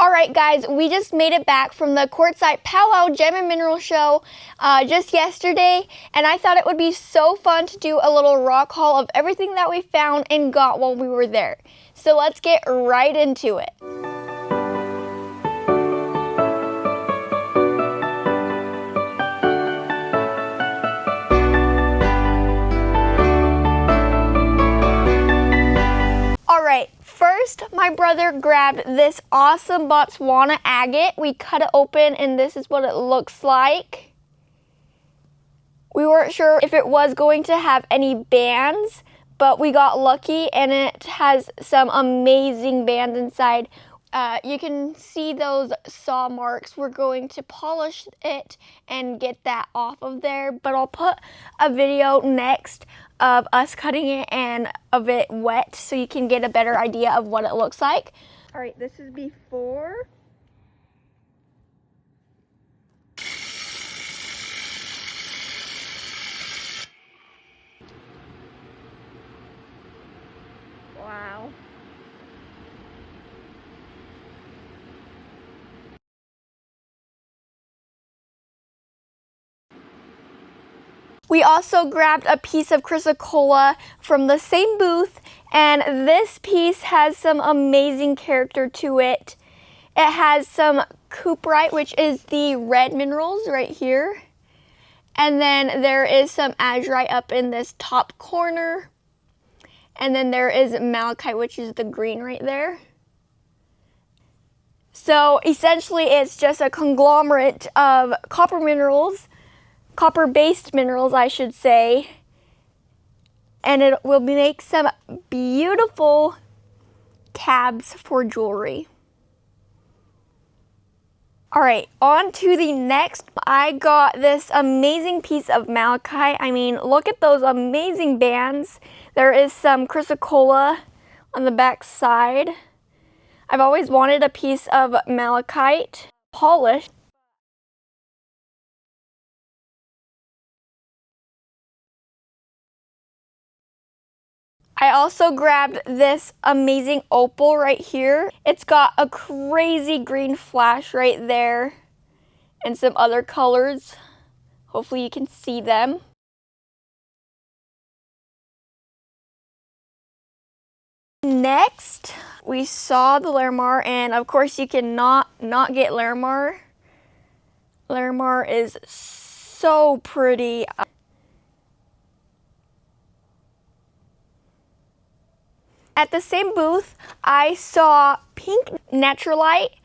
Alright guys, we just made it back from the Quartzsite Powwow Gem and Mineral Show just yesterday, and I thought it would be so fun to do a little rock haul of everything that we found and got while we were there. So let's get right into it. Alright, first my brother grabbed this awesome Botswana agate. We cut it open and this is what it looks like. We weren't sure if it was going to have any bands, but we got lucky and it has some amazing bands inside. You can see those saw marks. We're going to polish it and get that off of there, but I'll put a video next of us cutting it and of it wet so you can get a better idea of what it looks like. All right, this is before. Wow. We also grabbed a piece of chrysocolla from the same booth, and this piece has some amazing character to it. It has some cuprite, which is the red minerals right here. And then there is some azurite up in this top corner. And then there is malachite, which is the green right there. So essentially it's just a conglomerate of copper minerals, copper-based minerals, I should say, and it will make some beautiful tabs for jewelry. All right, on to the next. I got this amazing piece of malachite. I mean, look at those amazing bands. There is some chrysocolla on the back side. I've always wanted a piece of malachite polished. I also grabbed this amazing opal right here. It's got a crazy green flash right there and some other colors. Hopefully you can see them. Next, we saw the Larimar, and of course you cannot not get Larimar. Larimar is so pretty. At the same booth, I saw pink naturalite.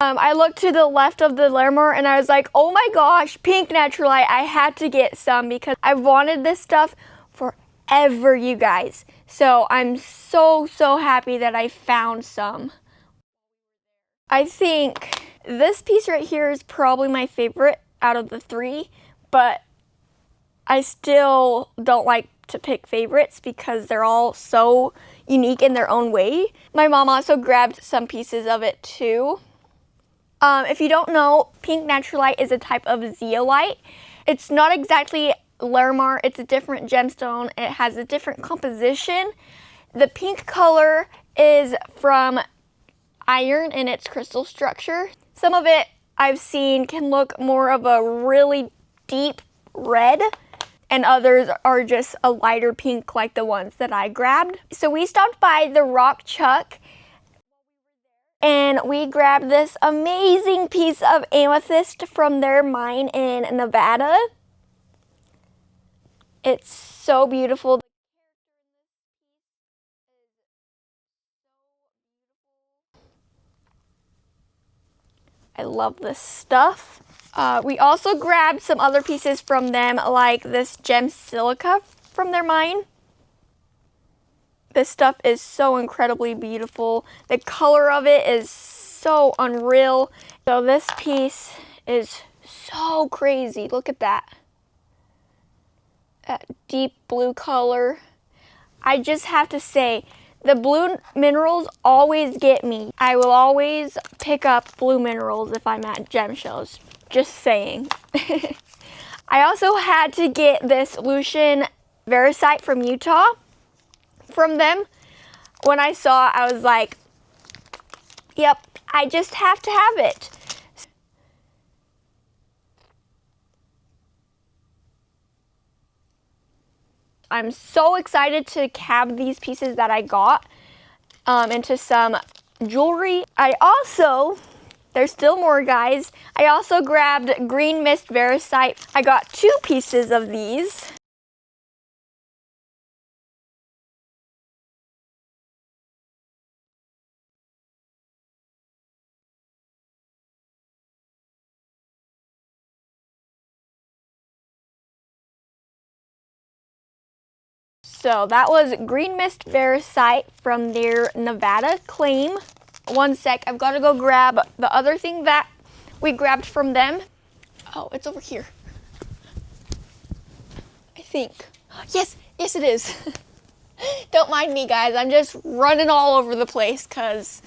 I looked to the left of the Larimar and I was like, oh my gosh, pink naturalite. I had to get some because I've wanted this stuff forever, you guys. So I'm so happy that I found some. I think this piece right here is probably my favorite out of the three, but I still don't like to pick favorites because they're all so unique in their own way. My mom also grabbed some pieces of it too. If you don't know, pink naturalite is a type of zeolite. It's not exactly Larimar, it's a different gemstone. It has a different composition. The pink color is from iron in its crystal structure. Some of it I've seen can look more of a really deep red, and others are just a lighter pink like the ones that I grabbed. So we stopped by the RockChuck and we grabbed this amazing piece of amethyst from their mine in Nevada. It's so beautiful. I love this stuff. We also grabbed some other pieces from them, like this gem silica from their mine. This stuff is so incredibly beautiful. The color of it is so unreal. So this piece is so crazy. Look at that. That deep blue color. I just have to say, the blue minerals always get me. I will always pick up blue minerals if I'm at gem shows. Just saying. I also had to get this Lucian Variscite from Utah from them. When I saw it, I was like, Yep, I just have to have it. I'm so excited to cab these pieces that I got into some jewelry. There's still more, guys. I also grabbed green mist variscite. I got 2 pieces of these. So that was green mist variscite from their Nevada claim. One sec, I've got to go grab the other thing that we grabbed from them. Oh, it's over here. I think. Yes, it is. Don't mind me, guys. I'm just running all over the place because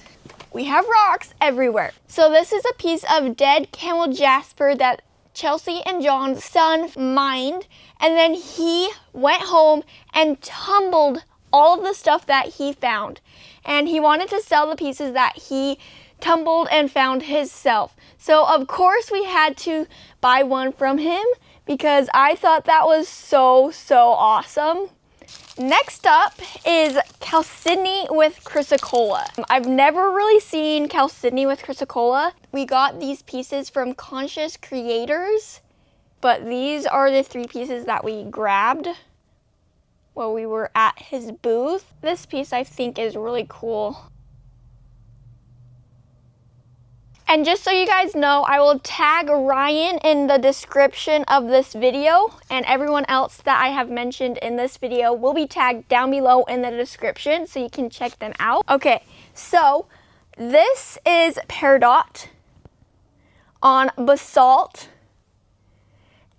we have rocks everywhere. So this is a piece of dead camel jasper that Chelsea and John's son mined, and then he went home and tumbled all of the stuff that he found. And he wanted to sell the pieces that he tumbled and found himself. So of course we had to buy one from him because I thought that was so awesome. Next up is chalcedony with chrysocolla. I've never really seen chalcedony with chrysocolla. We got these pieces from Conscious Creators, but these are the 3 pieces that we grabbed while we were at his booth. This piece I think is really cool. And just so you guys know, I will tag Ryan in the description of this video, and everyone else that I have mentioned in this video will be tagged down below in the description so you can check them out. Okay, so this is peridot on basalt.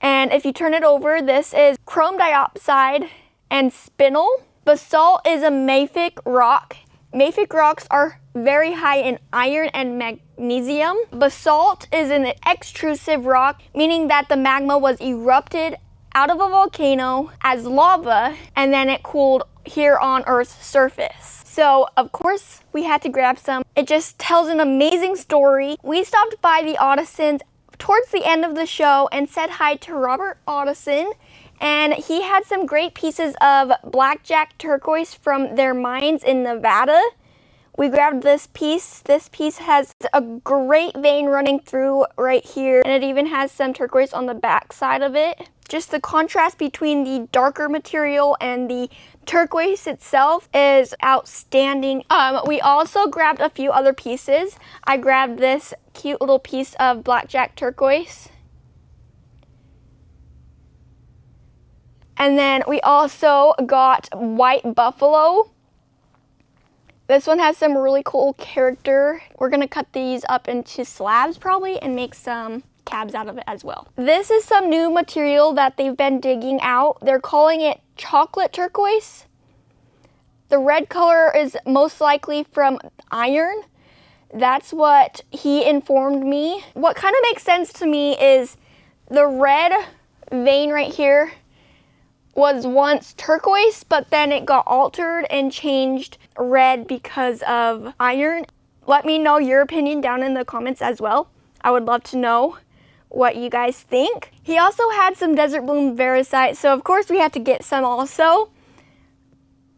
And if you turn it over, this is chrome diopside and spinel. Basalt is a mafic rock. Mafic rocks are very high in iron and magnesium. Basalt is an extrusive rock, meaning that the magma was erupted out of a volcano as lava, and then it cooled here on Earth's surface. So, of course, we had to grab some. It just tells an amazing story. We stopped by the Ottisons towards the end of the show and said hi to Robert Ottison, and he had some great pieces of blackjack turquoise from their mines in Nevada. We grabbed this piece. This piece has a great vein running through right here, and it even has some turquoise on the back side of it. Just the contrast between the darker material and the turquoise itself is outstanding. We also grabbed a few other pieces. I grabbed this cute little piece of blackjack turquoise. And then we also got white buffalo. This one has some really cool character. We're gonna cut these up into slabs probably and make some cabs out of it as well. This is some new material that they've been digging out. They're calling it chocolate turquoise. The red color is most likely from iron. That's what he informed me. What kind of makes sense to me is the red vein right here was once turquoise, but then it got altered and changed red because of iron. Let me know your opinion down in the comments as well. I would love to know what you guys think. He also had some desert bloom variscite, so of course we had to get some also.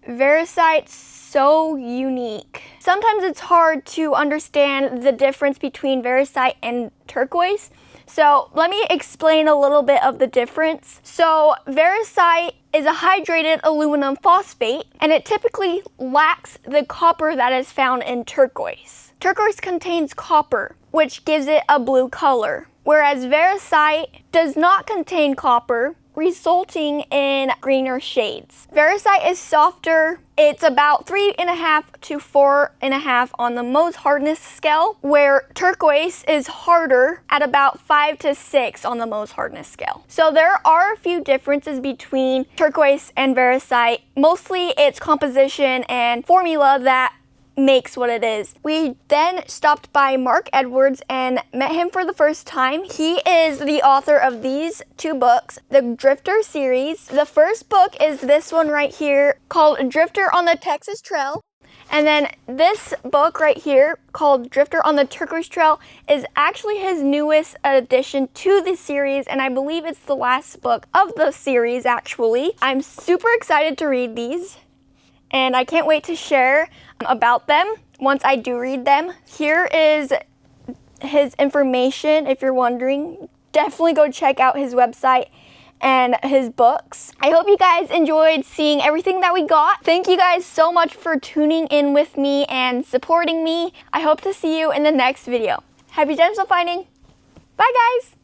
Variscite's so unique. Sometimes it's hard to understand the difference between variscite and turquoise. So let me explain a little bit of the difference. So variscite is a hydrated aluminum phosphate, and it typically lacks the copper that is found in turquoise. Turquoise contains copper, which gives it a blue color, whereas variscite does not contain copper, resulting in greener shades. Variscite is softer. It's about 3.5 to 4.5 on the Mohs hardness scale, where turquoise is harder at about 5 to 6 on the Mohs hardness scale. So there are a few differences between turquoise and variscite. Mostly it's composition and formula that makes what it is. We then stopped by Mark Edwards and met him for the first time. He is the author of these 2 books, the Drifter series. The first book is this one right here called Drifter on the Texas Trail. And then this book right here called Drifter on the Turquoise Trail is actually his newest addition to the series, and I believe it's the last book of the series actually. I'm super excited to read these, and I can't wait to share about them once I do read them. Here is his information if you're wondering. Definitely go check out his website and his books. I hope you guys enjoyed seeing everything that we got. Thank you guys so much for tuning in with me and supporting me. I hope to see you in the next video. Happy gemstone finding. Bye guys.